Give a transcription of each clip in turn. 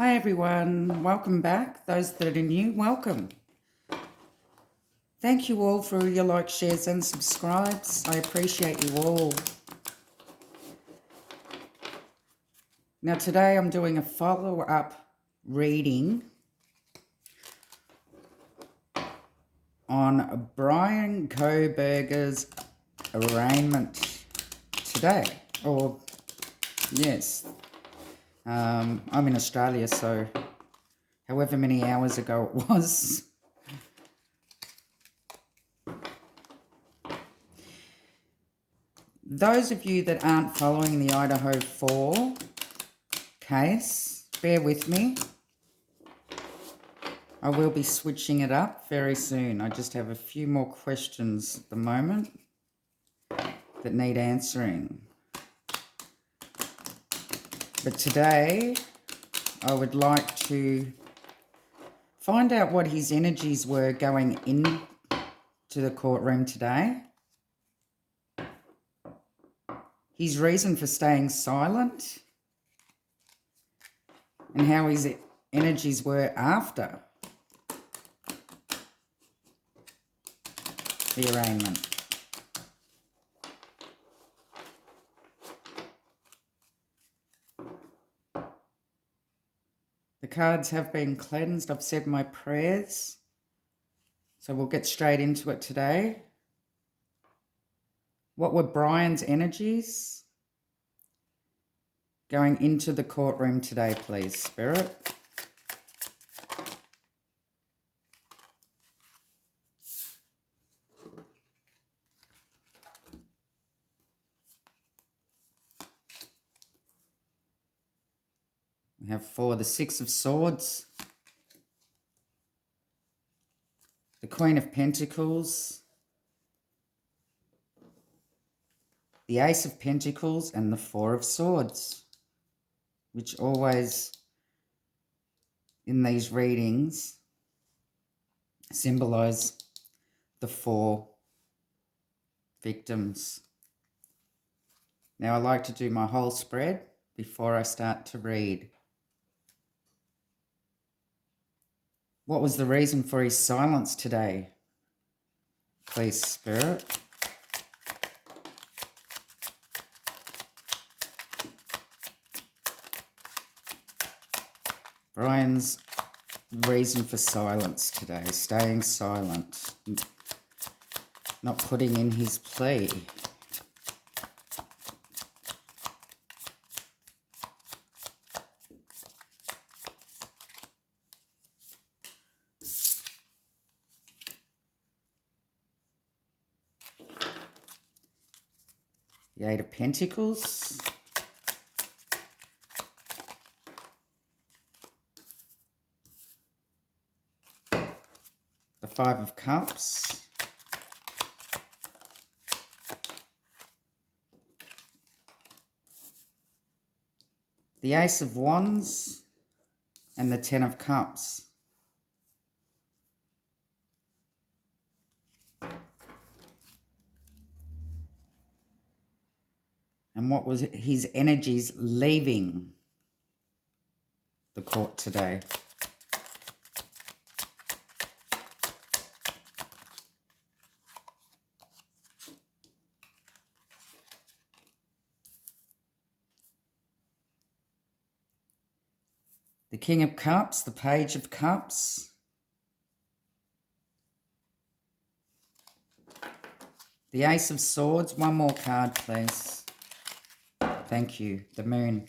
Hi everyone, welcome back. Those that are new, welcome. Thank you all for your likes, shares and subscribes. I appreciate you all. Now today I'm doing a follow-up reading on Bryan Kohberger's arraignment today. I'm in Australia, so however many hours ago it was. Those of you that aren't following the Idaho 4 case, bear with me. I will be switching it up very soon. I just have a few more questions at the moment that need answering. But today, I would like to find out what his energies were going into the courtroom today. His reason for staying silent and how his energies were after the arraignment. The cards have been cleansed. I've said my prayers. So we'll get straight into it today. What were Bryan's energies going into the courtroom today, please, Spirit? We have the Six of Swords, the Queen of Pentacles, the Ace of Pentacles, and the Four of Swords, which always, in these readings, symbolize the four victims. Now, I like to do my whole spread before I start to read. What was the reason for his silence today, please, Spirit? Bryan's reason for silence today, staying silent, not putting in his plea. The Eight of Pentacles. The Five of Cups. The Ace of Wands and the Ten of Cups. And what was his energies leaving the court today? The King of Cups, the Page of Cups, the Ace of Swords. One more card, please. Thank you. The Moon.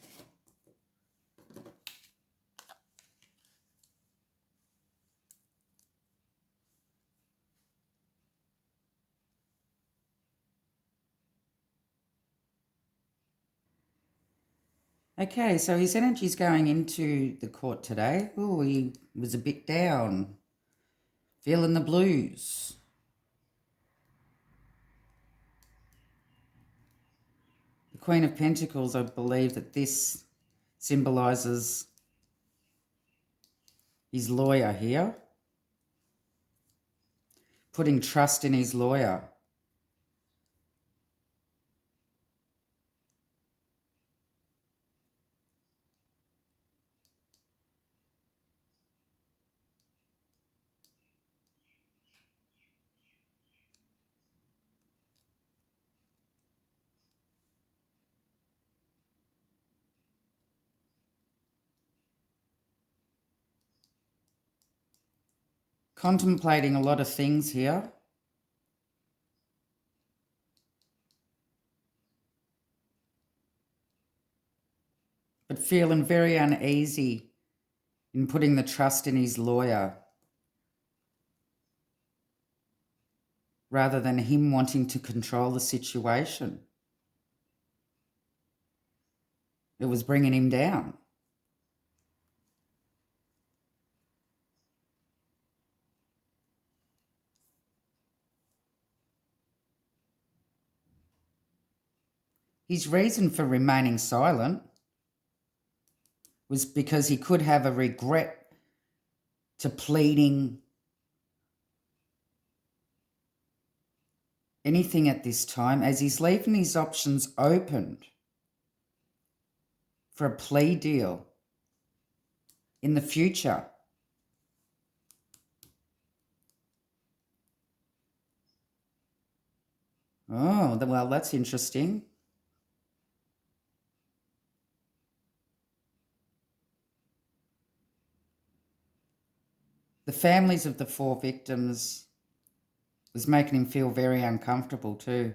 Okay, so his energy's going into the court today. Oh, he was a bit down, feeling the blues. The Queen of Pentacles, I believe that this symbolises his lawyer here, putting trust in his lawyer. contemplating a lot of things here. But feeling very uneasy in putting the trust in his lawyer rather than him wanting to control the situation. It was bringing him down. His reason for remaining silent was because he could have a regret to pleading anything at this time, as he's leaving his options open for a plea deal in the future. Oh, well, that's interesting. The families of the 4 victims was making him feel very uncomfortable too.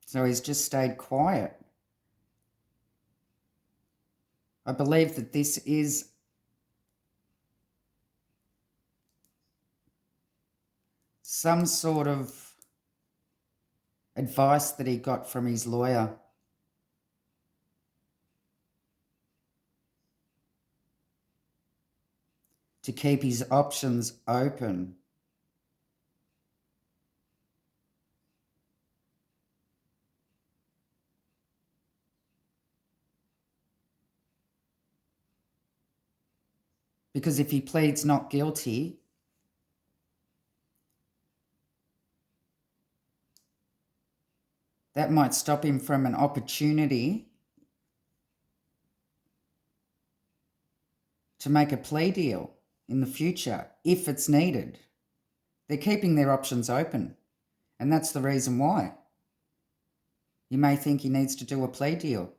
So he's just stayed quiet. I believe that this is some sort of advice that he got from his lawyer. To keep his options open. Because if he pleads not guilty, that might stop him from an opportunity to make a plea deal in the future if it's needed. They're keeping their options open, and that's the reason why. You may think he needs to do a plea deal.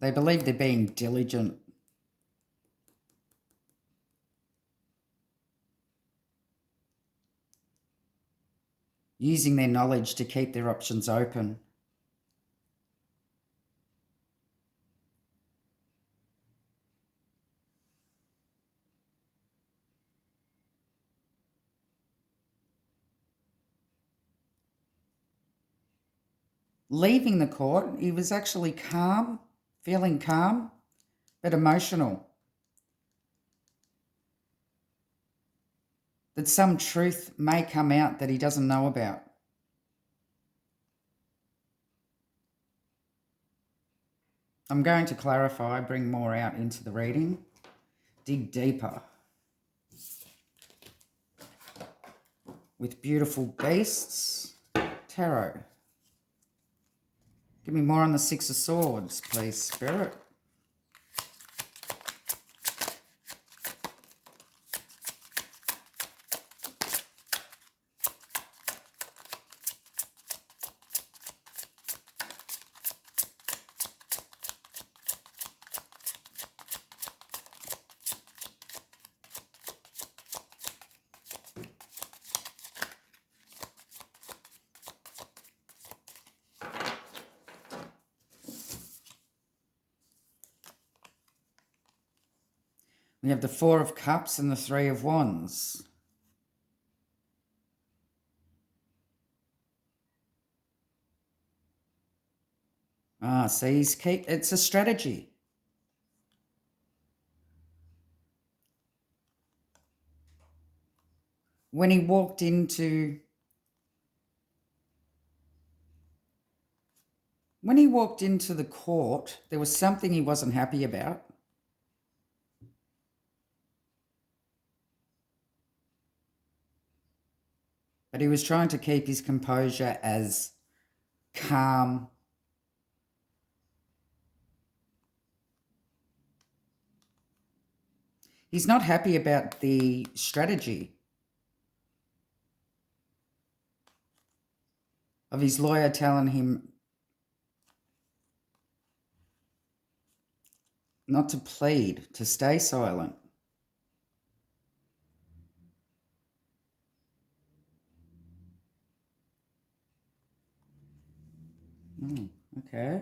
They believe they're being diligent. Using their knowledge to keep their options open. Leaving the court, he was actually calm, feeling calm, but emotional. That some truth may come out that he doesn't know about. I'm going to clarify, bring more out into the reading, dig deeper. With beautiful beasts, tarot. Give me more on the 6 of Swords, please, Spirit. We have the 4 of Cups and the 3 of Wands. See, it's a strategy. When he walked into the court, there was something he wasn't happy about. But he was trying to keep his composure as calm. He's not happy about the strategy of his lawyer telling him not to plead, to stay silent. Okay.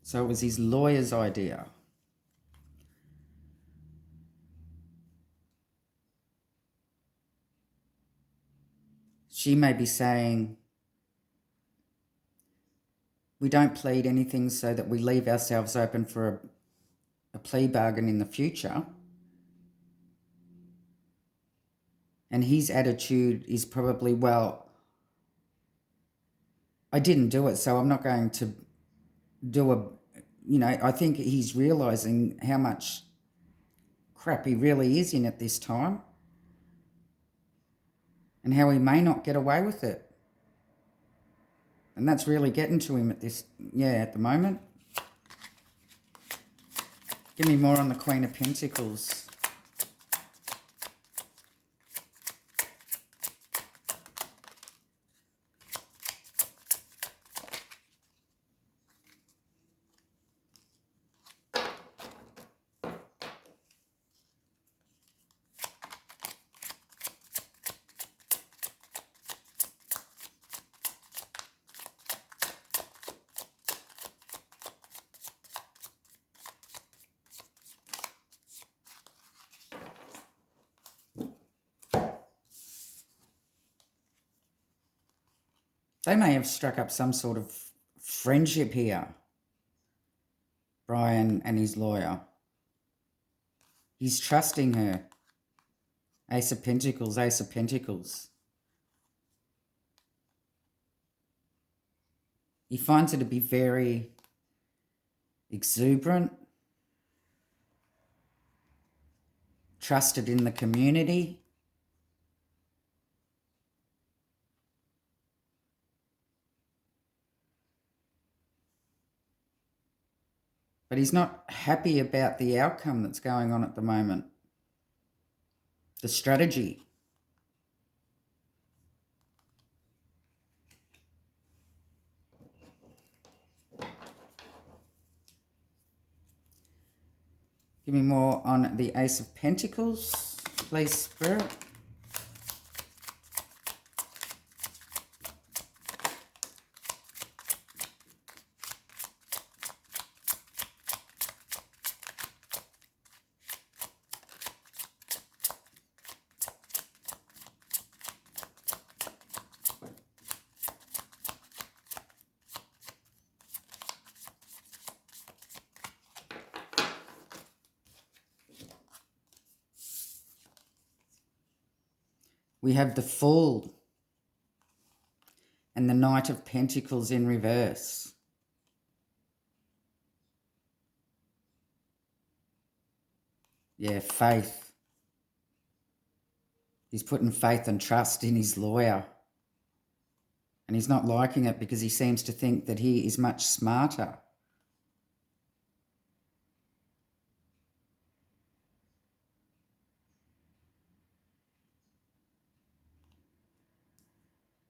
So it was his lawyer's idea. She may be saying, we don't plead anything so that we leave ourselves open for a plea bargain in the future. And his attitude is probably, well, I didn't do it, so I'm not going to do I think he's realising how much crap he really is in at this time and how he may not get away with it. And that's really getting to him at the moment. Give me more on the Queen of Pentacles. They may have struck up some sort of friendship here, Bryan and his lawyer. He's trusting her. Ace of Pentacles, Ace of Pentacles. He finds her to be very exuberant, trusted in the community. But he's not happy about the outcome that's going on at the moment. The strategy. Give me more on the Ace of Pentacles, please, Spirit. We have the Fool and the Knight of Pentacles in reverse. Yeah, faith. He's putting faith and trust in his lawyer. And he's not liking it because he seems to think that he is much smarter.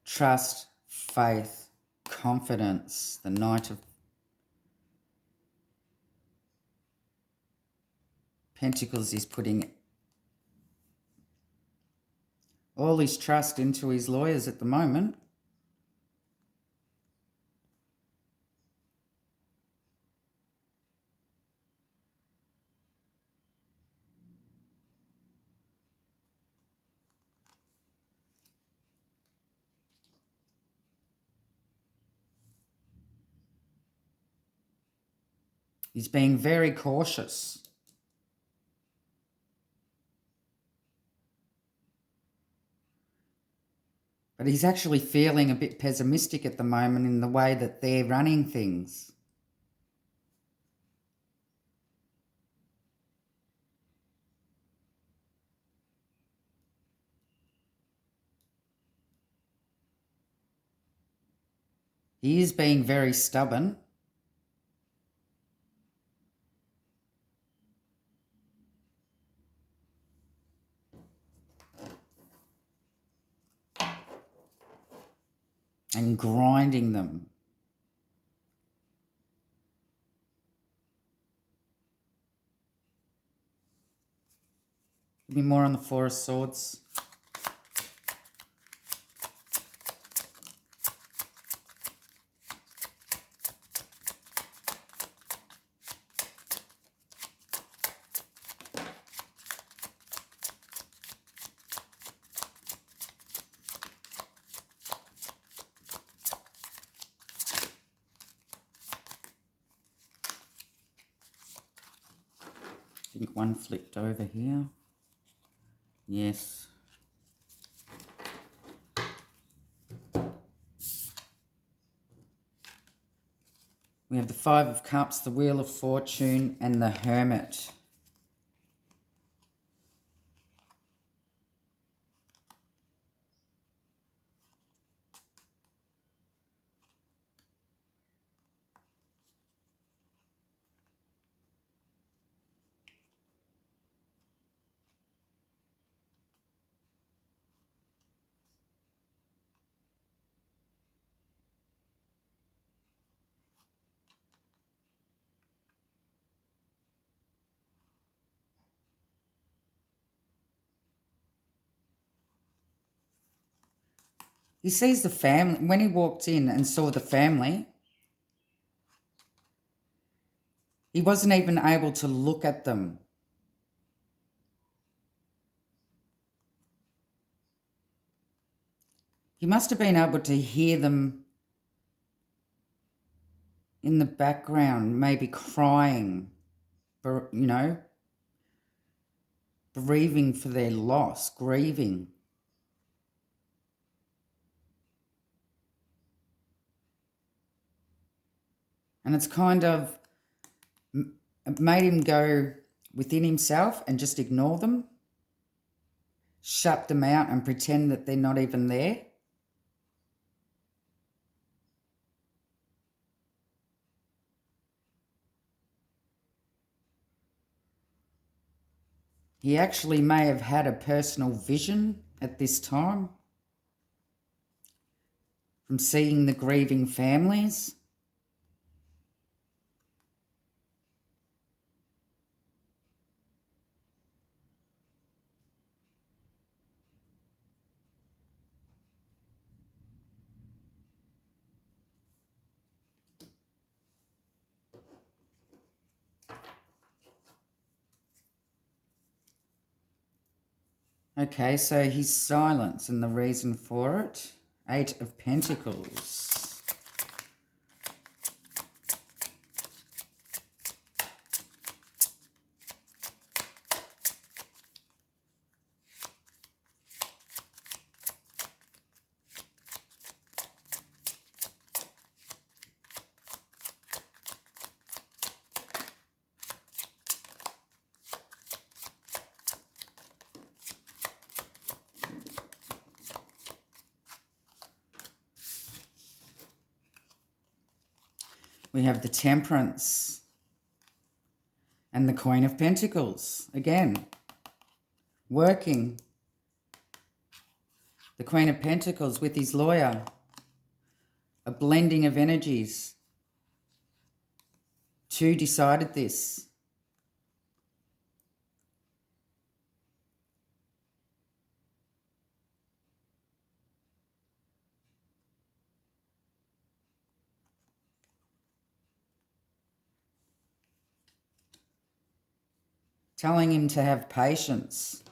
Trust, faith, confidence, the Knight of Pentacles is putting all his trust into his lawyers at the moment. He's being very cautious. But he's actually feeling a bit pessimistic at the moment in the way that they're running things. He is being very stubborn. And grinding them. Give me more on the Four of Swords. I think one flipped over here. Yes. We have the Five of Cups, the Wheel of Fortune, and the Hermit. He sees the family. When he walked in and saw the family, he wasn't even able to look at them. He must have been able to hear them in the background, maybe crying, bereaving for their loss, grieving. And it's kind of made him go within himself and just ignore them, shut them out and pretend that they're not even there. He actually may have had a personal vision at this time from seeing the grieving families. Okay, so his silence and the reason for it. Eight of Pentacles. We have the Temperance and the Queen of Pentacles. Again, working. The Queen of Pentacles with his lawyer. A blending of energies. Two decided this. Telling him to have patience.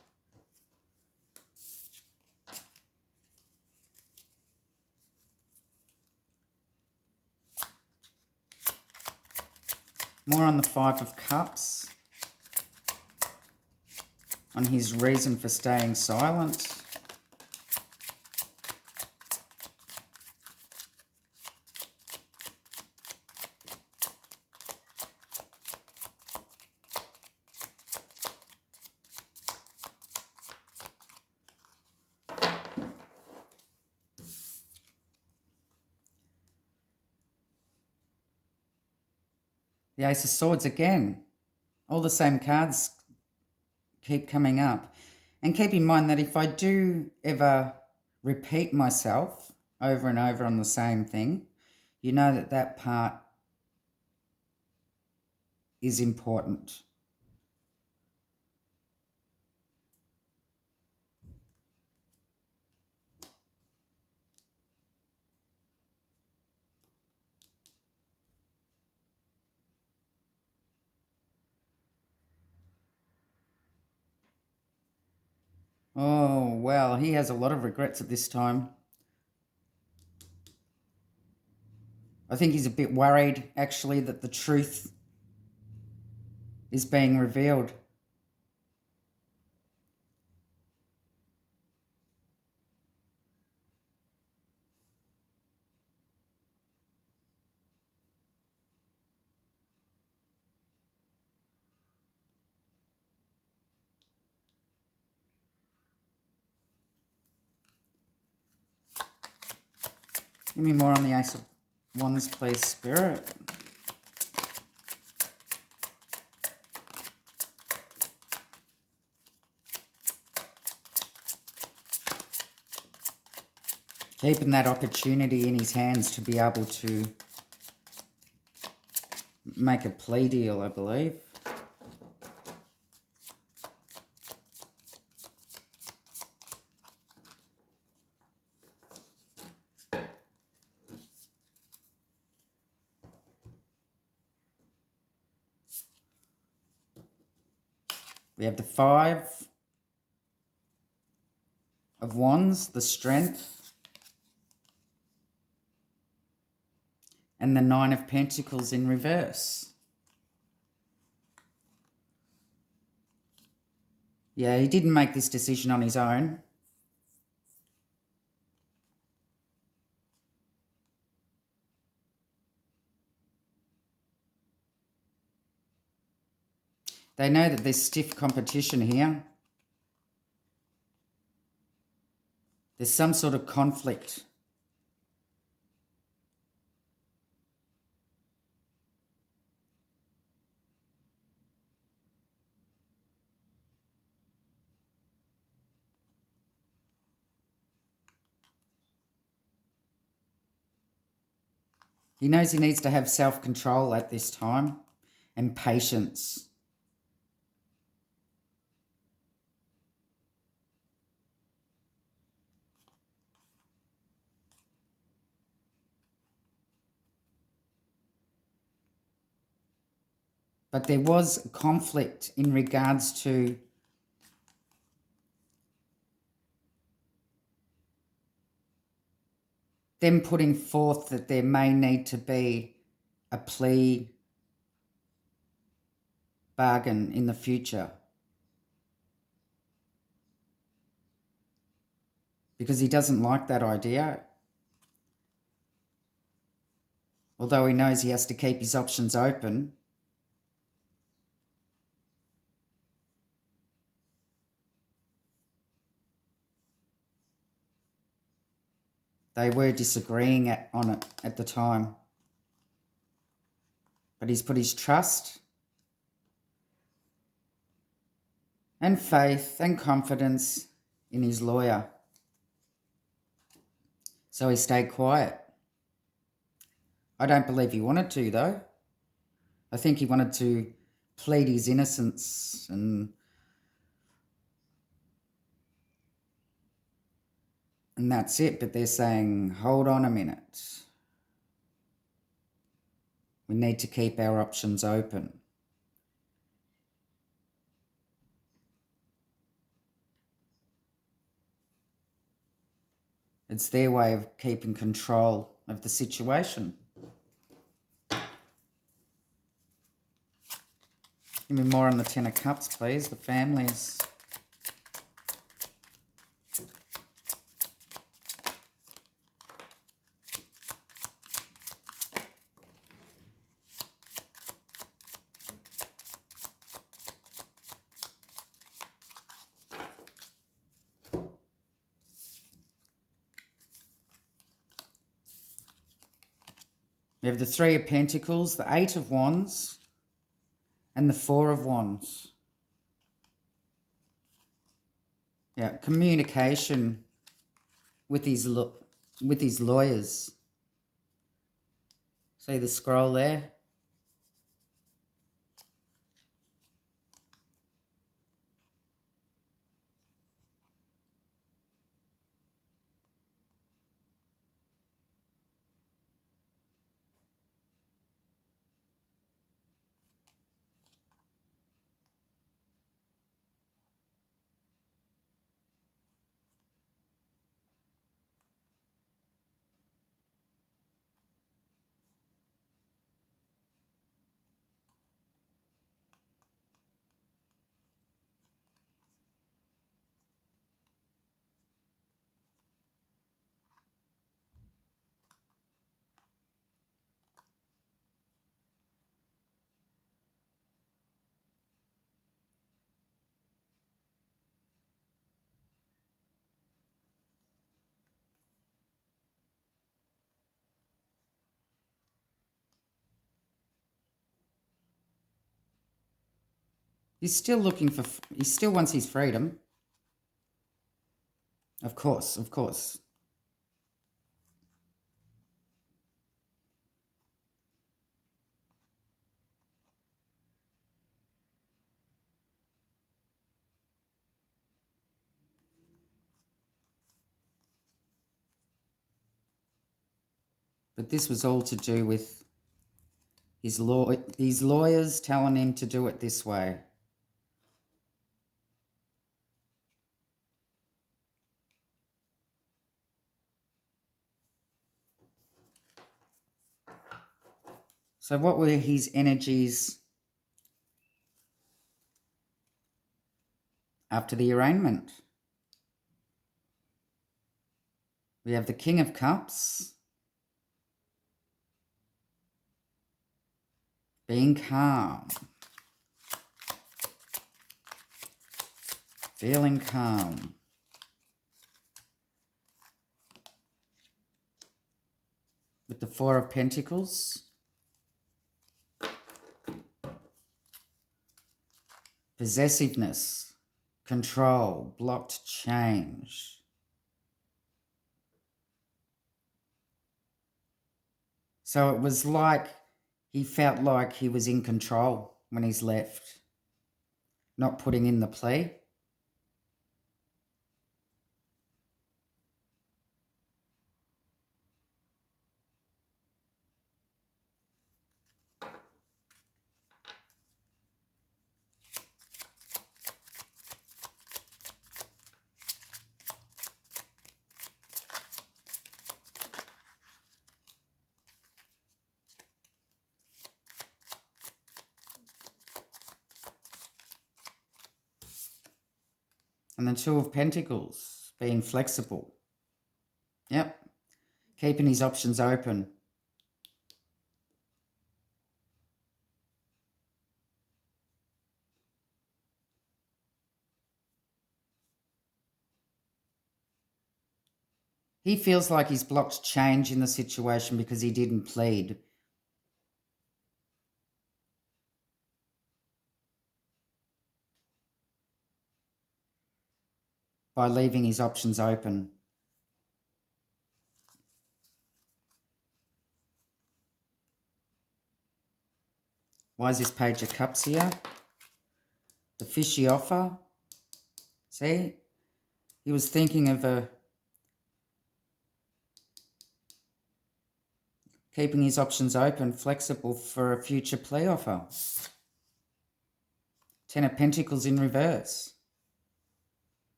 More on the Five of Cups. On his reason for staying silent. The Ace of Swords again. All the same cards keep coming up. And keep in mind that if I do ever repeat myself over and over on the same thing, you know that that part is important. Oh, well, he has a lot of regrets at this time. I think he's a bit worried, actually, that the truth is being revealed. Give me more on the Ace of Wands, please, Spirit. Keeping that opportunity in his hands to be able to make a plea deal, I believe. We have the Five of Wands, the Strength, and the Nine of Pentacles in reverse. Yeah, he didn't make this decision on his own. They know that there's stiff competition here. There's some sort of conflict. He knows he needs to have self-control at this time and patience. But there was conflict in regards to them putting forth that there may need to be a plea bargain in the future. Because he doesn't like that idea. Although he knows he has to keep his options open. They were disagreeing on it at the time. But he's put his trust and faith and confidence in his lawyer. So he stayed quiet. I don't believe he wanted to, though. I think he wanted to plead his innocence and that's it. But they're saying, hold on a minute. We need to keep our options open. It's their way of keeping control of the situation. Give me more on the Ten of Cups, please. The families. We have the Three of Pentacles, the Eight of Wands, And the Four of Wands. Yeah, communication with his lawyers. See the scroll there? He's still looking for, he still wants his freedom. Of course, of course. But this was all to do with his lawyers telling him to do it this way. So what were his energies after the arraignment? We have the King of Cups. Being calm. Feeling calm. With the Four of Pentacles. Possessiveness. Control. Blocked change. So it was like he felt like he was in control when he's left. Not putting in the plea. And the Two of Pentacles, being flexible. Yep. Keeping his options open. He feels like he's blocked change in the situation because he didn't plead. By leaving his options open. Why is this Page of Cups here? The fishy offer. See? He was thinking of keeping his options open, flexible for a future plea offer. Ten of Pentacles in reverse.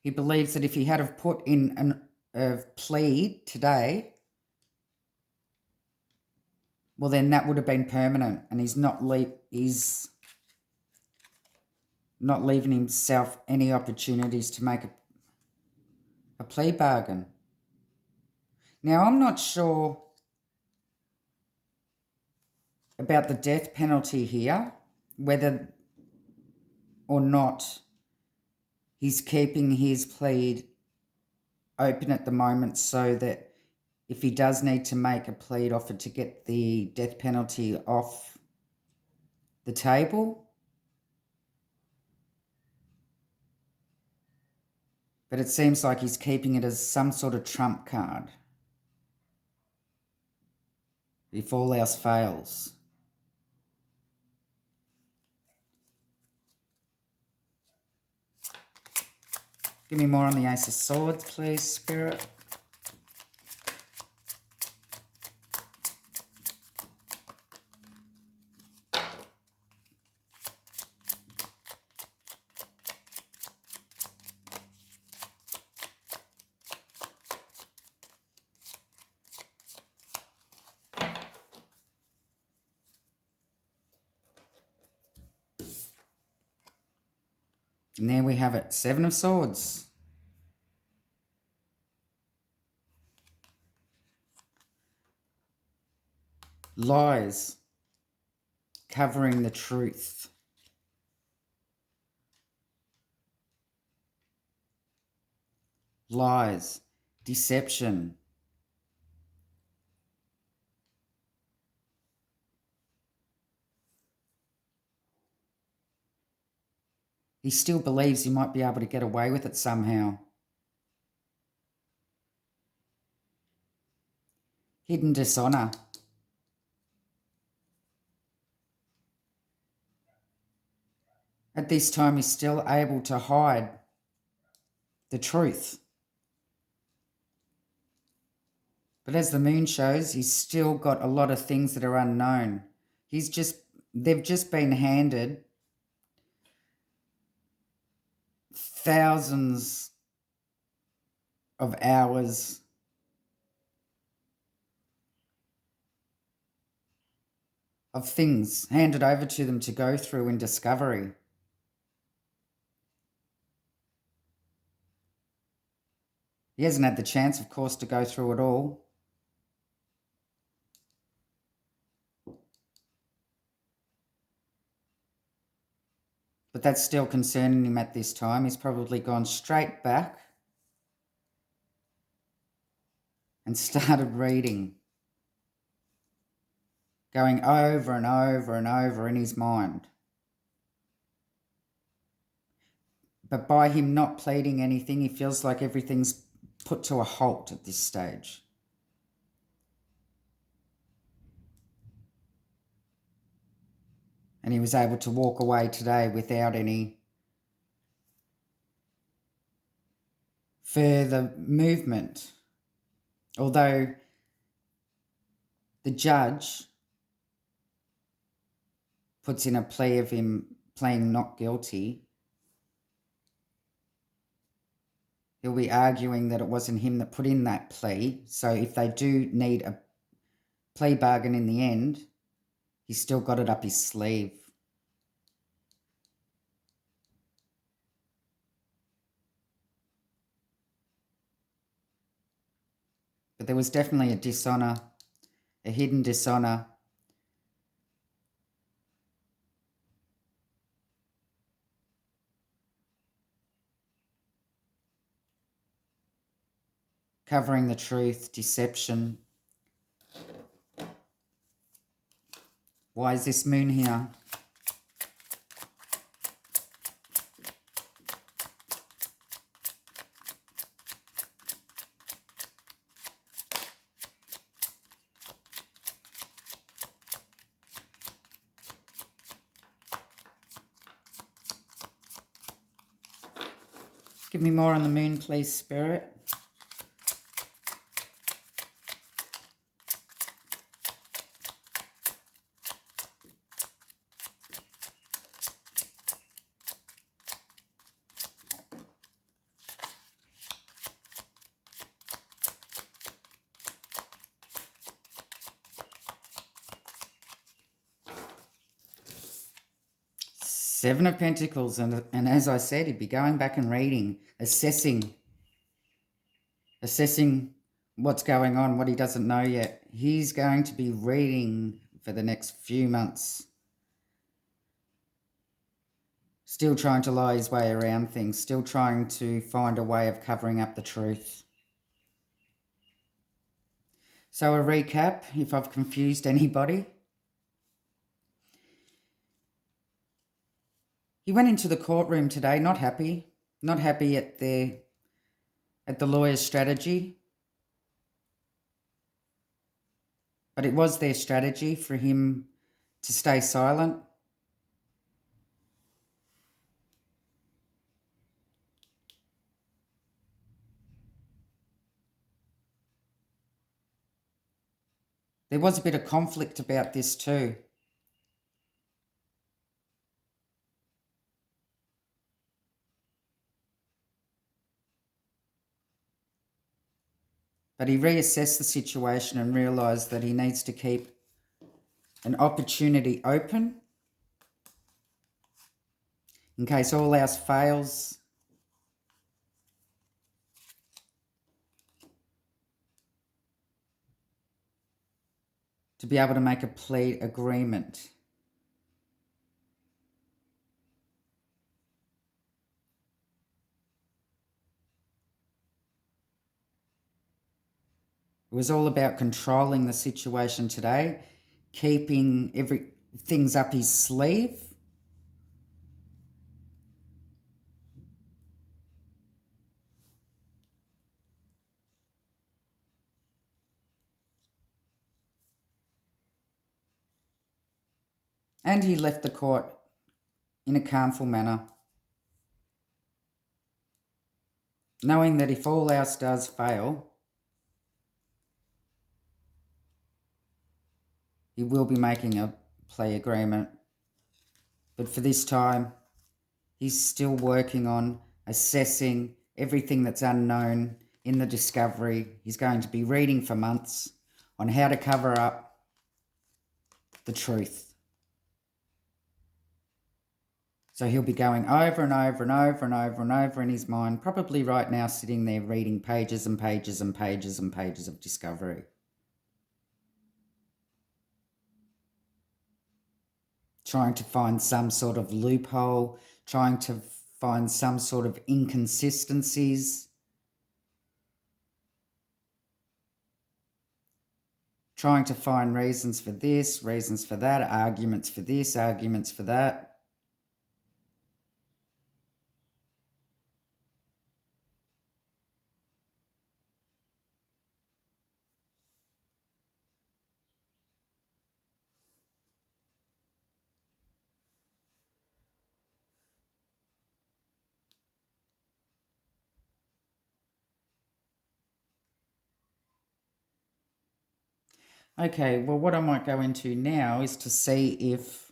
He believes that if he had have put in a plea today, well, then that would have been permanent, and he's not leaving himself any opportunities to make a plea bargain. Now, I'm not sure about the death penalty here, whether or not he's keeping his plea open at the moment so that if he does need to make a plea offer to get the death penalty off the table. But it seems like he's keeping it as some sort of trump card if all else fails. Give me more on the Ace of Swords, please, Spirit. And there we have it, Seven of Swords. Lies covering the truth. Lies, deception. He still believes he might be able to get away with it somehow. Hidden dishonour. At this time, he's still able to hide the truth. But as the moon shows, he's still got a lot of things that are unknown. They've just been handed thousands of hours of things handed over to them to go through in discovery. He hasn't had the chance, of course, to go through it all. But that's still concerning him at this time. He's probably gone straight back and started reading, going over and over and over in his mind. But by him not pleading anything, he feels like everything's put to a halt at this stage. And he was able to walk away today without any further movement. Although the judge puts in a plea of him pleading not guilty, he'll be arguing that it wasn't him that put in that plea. So if they do need a plea bargain in the end, he's still got it up his sleeve. But there was definitely a dishonour, a hidden dishonour. Covering the truth, deception. Why is this moon here? Give me more on the moon, please, Spirit. Seven of Pentacles, and as I said, he'd be going back and reading, assessing assessing what's going on, what he doesn't know yet. He's going to be reading for the next few months. Still trying to lie his way around things, still trying to find a way of covering up the truth. So a recap, if I've confused anybody. He went into the courtroom today not happy at the lawyer's strategy. But it was their strategy for him to stay silent. There was a bit of conflict about this too. But he reassessed the situation and realised that he needs to keep an opportunity open in case all else fails. To be able to make a plea agreement. It was all about controlling the situation today, keeping things up his sleeve. And he left the court in a calmful manner, knowing that if all else does fail, he will be making a plea agreement. But for this time, he's still working on assessing everything that's unknown in the discovery. He's going to be reading for months on how to cover up the truth. So he'll be going over and over and over and over and over in his mind, probably right now sitting there reading pages and pages and pages and pages of discovery. Trying to find some sort of loophole, trying to find some sort of inconsistencies. Trying to find reasons for this, reasons for that, arguments for this, arguments for that. Okay, well, what I might go into now is to see if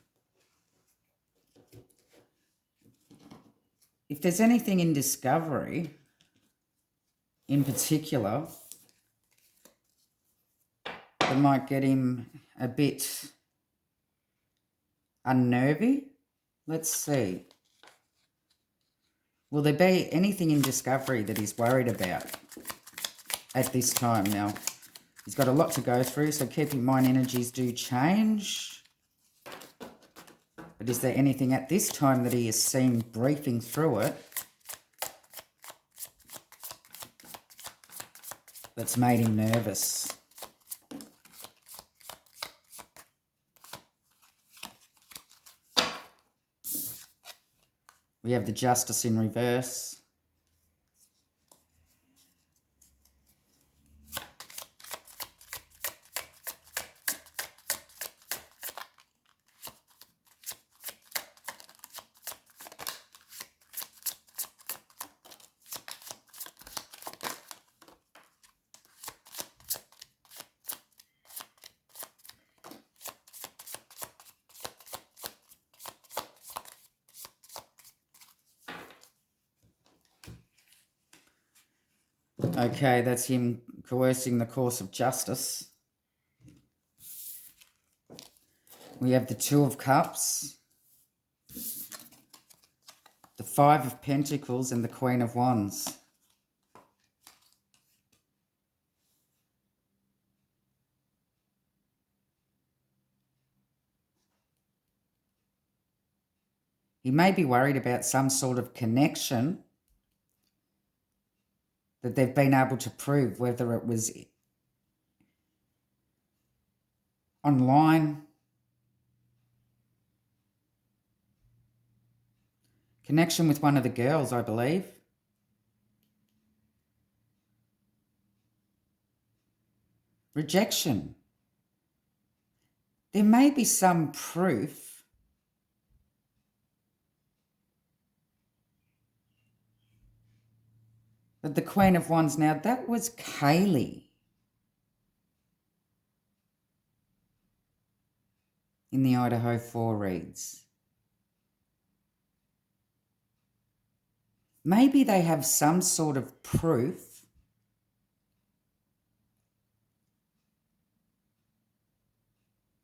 there's anything in discovery in particular that might get him a bit unnervy. Let's see. Will there be anything in discovery that he's worried about at this time? Now, he's got a lot to go through, so keep in mind energies do change. But is there anything at this time that he has seen briefing through it that's made him nervous? We have the Justice in reverse. Okay, that's him coercing the course of justice. We have the Two of Cups, the Five of Pentacles, and the Queen of Wands. He may be worried about some sort of connection that they've been able to prove, whether it was online, connection with one of the girls, I believe. Rejection. There may be some proof that the Queen of Wands, now that was Kaylee in the Idaho 4 reads. Maybe they have some sort of proof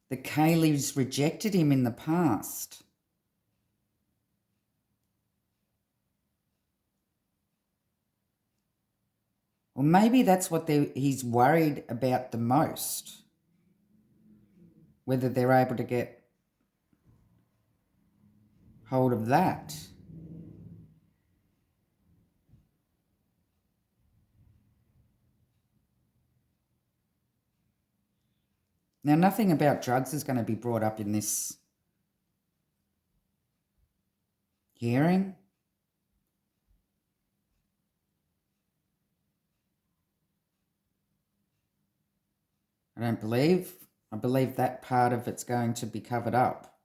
that Kaylee's rejected him in the past. Or maybe that's what he's worried about the most, whether they're able to get hold of that. Now, nothing about drugs is going to be brought up in this hearing. I believe that part of it's going to be covered up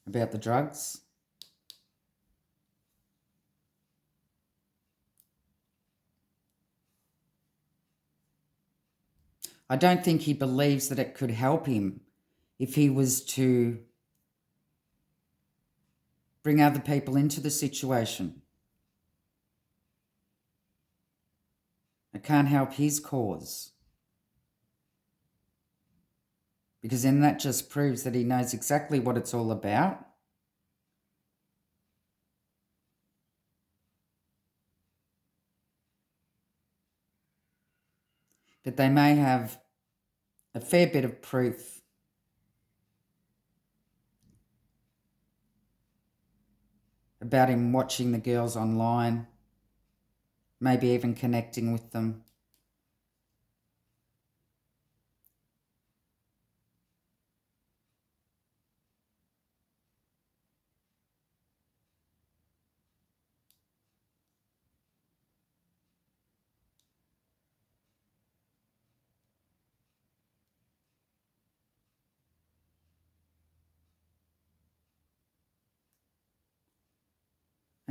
about the drugs. I don't think he believes that it could help him if he was to bring other people into the situation. It can't help his cause. Because then that just proves that he knows exactly what it's all about. But they may have a fair bit of proof about him watching the girls online, maybe even connecting with them.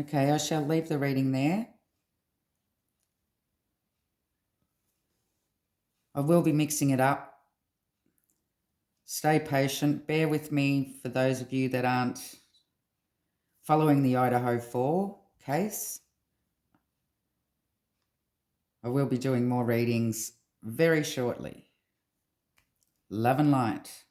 Okay, I shall leave the reading there. I will be mixing it up. Stay patient. Bear with me for those of you that aren't following the Idaho 4 case. I will be doing more readings very shortly. Love and light.